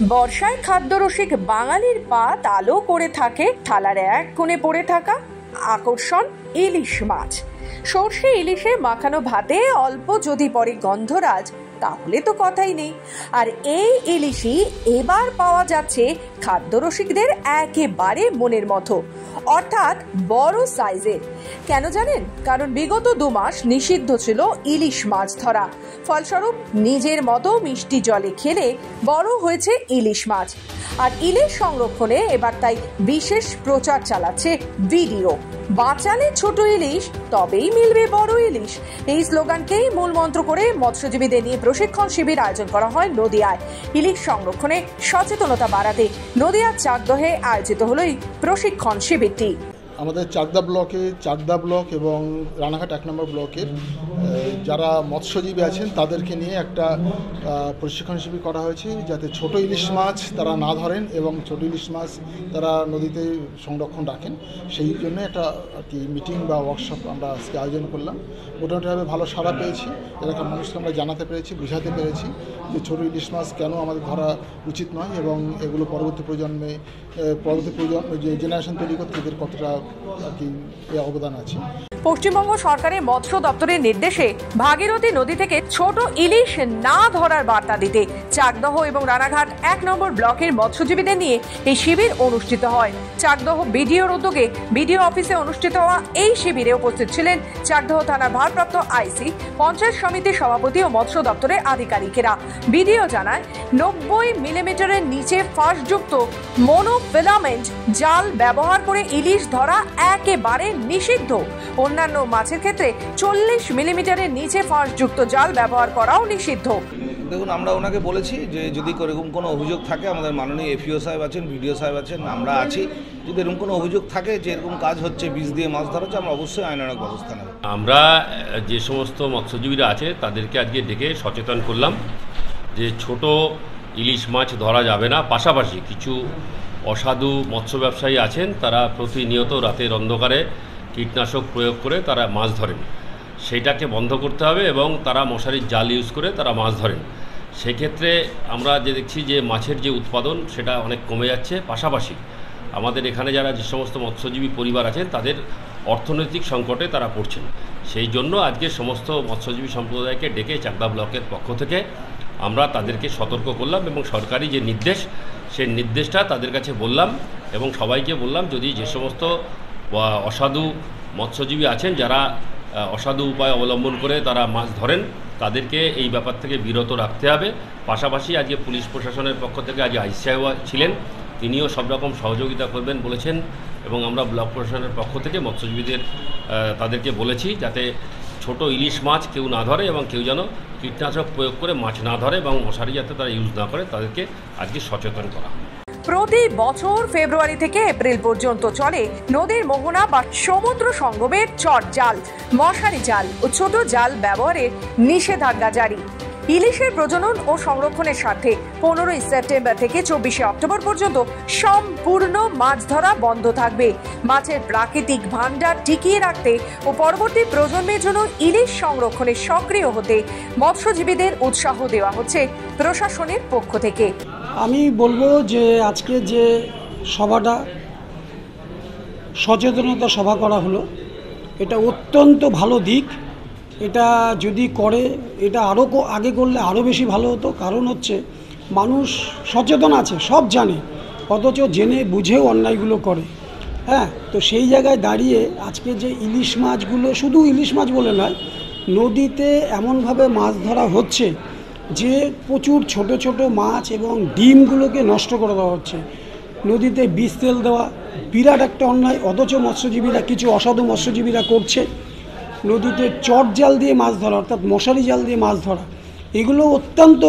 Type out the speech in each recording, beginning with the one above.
বর্ষায় খাদ্যরসিক বাঙালির পা তালো করে থাকে থালার এক কোণে পড়ে থাকা আকর্ষণ ইলিশ মাছ। সর্ষে ইলিশে মাখানো ভাতে অল্প যদি পড়ে গন্ধরাজ, তাহলে তো কথাই নেই। আর এই ইলিশই এবার পাওয়া যাচ্ছে খাদ্যরসিকদের একেবারে মনের মতো, অর্থাৎ বড় সাইজের। কেন জানেন? কারণ বিগত 2 মাস নিষিদ্ধ ছিল ইলিশ মাছ ধরা। ফলস্বরূপ নিজের মতো মিষ্টি জলে খেলে বড় হয়েছে ইলিশ মাছ। আর ইলিশ সংরক্ষণে এবার তাই বিশেষ প্রচার চালাচ্ছে ভিডিও। বাঁচালে ছোট ইলিশ, তবেই মিলবে বড় ইলিশ। এই স্লোগানকেই মূল মন্ত্র করে মৎস্যজীবীদের নিয়ে প্রশিক্ষণ শিবির আয়োজন করা হয় নদিয়ায়। ইলিশ সংরক্ষণে সচেতনতা বাড়াতে নদিয়ার চাকদহে আয়োজিত হলো এই প্রশিক্ষণ শিবিরটি। আমাদের চাকদা ব্লক এবং রানাঘাট 1 নম্বর ব্লকের যারা মৎস্যজীবী আছেন তাদেরকে নিয়ে একটা প্রশিক্ষণ শিবির করা হয়েছে, যাতে ছোট ইলিশ মাছ তারা না ধরেন এবং ছোট ইলিশ মাছ তারা নদীতে সংরক্ষণ রাখেন। সেই জন্য একটা মিটিং বা ওয়ার্কশপ আমরা আজকে আয়োজন করলাম। মোটামুটিভাবে ভালো সাড়া পেয়েছি। এলাকার মানুষকে আমরা জানাতে পেরেছি, বোঝাতে পেরেছি যে ছোট ইলিশ মাছ কেন আমাদের ধরা উচিত নয় এবং এগুলো পরবর্তী প্রজন্ম যে জেনারেশন তৈরি করতে এদের কতটা অবদান আছে। পশ্চিমবঙ্গ সরকারের মৎস্য দপ্তরের নির্দেশে ভাগীরথী নদী থেকে ছোট ইলিশ না ধরার বার্তা দিতে চাকদহ এবং রানাঘাট 1 নম্বর ব্লকের মৎস্যজীবীদের নিয়ে এই শিবির অনুষ্ঠিত হয়। চাকদহ বিডিওর উদ্যোগে বিডিও অফিসে অনুষ্ঠিত হওয়া এই শিবিরে উপস্থিত ছিলেন চাকদহ থানার ভারপ্রাপ্ত আইসি, পঞ্চায়েত সমিতির সভাপতি ও মৎস্য দপ্তরের আধিকারিকেরা। বিডিও জানায় 90 মিলিমিটারের নিচে ফাঁসযুক্ত মনোফিলামেন্ট জাল ব্যবহার করে ইলিশ ধরা একেবারে নিষিদ্ধ। অন্যান্য মাছের ক্ষেত্রে 40 মিলিমিটারের নিচে ফাঁসযুক্ত জাল ব্যবহার করাও নিষিদ্ধ। দেখুন, আমরা ওনাকে বলেছি যে যদি এরকম কোনো অভিযোগ থাকে, আমাদের মাননীয় এফইও সাহেব আছেন, বিডিও সাহেব আছেন, আমরা আছি, যদি এরকম কোনো অভিযোগ থাকে যে এরকম কাজ হচ্ছে, বিষ দিয়ে মাছ ধরা হচ্ছে, আমরা অবশ্যই আইনানুগ ব্যবস্থা নেব। আমরা যে সমস্ত মৎস্যজীবীরা আছে তাদেরকে আজকে ডেকে সচেতন করলাম যে ছোট ইলিশ মাছ ধরা যাবে না। পাশাপাশি কিছু অসাধু মৎস্য ব্যবসায়ী আছেন, তারা প্রতিনিয়ত রাতের অন্ধকারে কীটনাশক প্রয়োগ করে তারা মাছ ধরেন। সেইটাকে বন্ধ করতে হবে এবং তারা মশারির জাল ইউজ করে তারা মাছ ধরেন। সেক্ষেত্রে আমরা যে দেখছি যে মাছের যে উৎপাদন সেটা অনেক কমে যাচ্ছে। পাশাপাশি আমাদের এখানে যারা যে সমস্ত মৎস্যজীবী পরিবার আছেন তাদের অর্থনৈতিক সংকটে তারা পড়ছেন। সেই জন্য আজকে সমস্ত মৎস্যজীবী সম্প্রদায়কে ডেকে চাকদা ব্লকের পক্ষ থেকে আমরা তাদেরকে সতর্ক করলাম এবং সরকারি যে নির্দেশ সেই নির্দেশটা তাদের কাছে বললাম এবং সবাইকে বললাম যদি যে সমস্ত অসাধু মৎস্যজীবী আছেন যারা অসাধু উপায় অবলম্বন করে তারা মাছ ধরেন তাদেরকে এই ব্যাপার থেকে বিরত রাখতে হবে। পাশাপাশি আজকে পুলিশ প্রশাসনের পক্ষ থেকে আজকে আইসি সাহেব ছিলেন, তিনিও সব রকম সহযোগিতা করবেন বলেছেন এবং আমরা ব্লক প্রশাসনের পক্ষ থেকে মৎস্যজীবীদের তাদেরকে বলেছি যাতে ছোট ইলিশ মাছ কেউ না ধরে এবং কেউ যেন কীটনাশক প্রয়োগ করে মাছ না ধরে এবং মশারি যাতে তারা ইউজ না করে তাদেরকে আজকে সচেতন করা। প্রতি বছর ফেব্রুয়ারি থেকে এপ্রিল পর্যন্ত চলে নদীর মোহনা বা সমুদ্র সঙ্গমের চট জাল, মশারি জাল ও ছোট জাল ব্যবহারের নিষেধাজ্ঞা জারি। ইলিশের প্রজনন ও সংরক্ষণের স্বার্থে 15 সেপ্টেম্বর থেকে 24 অক্টোবর পর্যন্ত সম্পূর্ণ মাছ ধরা বন্ধ থাকবে। মাছের প্রাকৃতিক ভান্ডার টিকিয়ে রাখতে ও পরবর্তী প্রজন্মের জন্য ইলিশ সংরক্ষণে সক্রিয় হতে মৎস্যজীবীদের উৎসাহ দেওয়া হচ্ছে প্রশাসনের পক্ষ থেকে। আমি বলবো যে আজকে যে সভাটা সচেতনতা সভা করা হলো, এটা অত্যন্ত ভালো দিক। এটা যদি করে, এটা আরও আগে করলে আরও বেশি ভালো হতো। কারণ হচ্ছে মানুষ সচেতন আছে, সব জানে, অথচ জেনে বুঝেও অন্যায়গুলো করে। হ্যাঁ, তো সেই জায়গায় দাঁড়িয়ে আজকে যে ইলিশ মাছগুলো, শুধু ইলিশ মাছ বলে নয়, নদীতে এমনভাবে মাছ ধরা হচ্ছে যে প্রচুর ছোট ছোট মাছ এবং ডিমগুলোকে নষ্ট করে দেওয়া হচ্ছে। নদীতে বিষ তেল দেওয়া বিরাট একটা অন্যায়, অথচ মৎস্যজীবীরা, কিছু অসাধু মৎস্যজীবীরা করছে। নদীতে চট জাল দিয়ে মাছ ধরা, অর্থাৎ মশারি জাল দিয়ে মাছ ধরা, এগুলো অত্যন্ত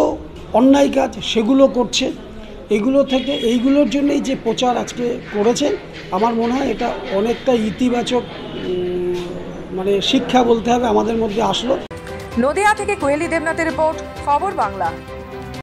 অন্যায় কাজ, সেগুলো করছে। এইগুলোর জন্যই যে প্রচার আজকে করেছে, আমার মনে হয় এটা অনেকটা ইতিবাচক শিক্ষা বলতে হবে আমাদের মধ্যে আসলো। নদিয়া থেকে কোয়েলি দেবনাথের রিপোর্ট, খবর বাংলা।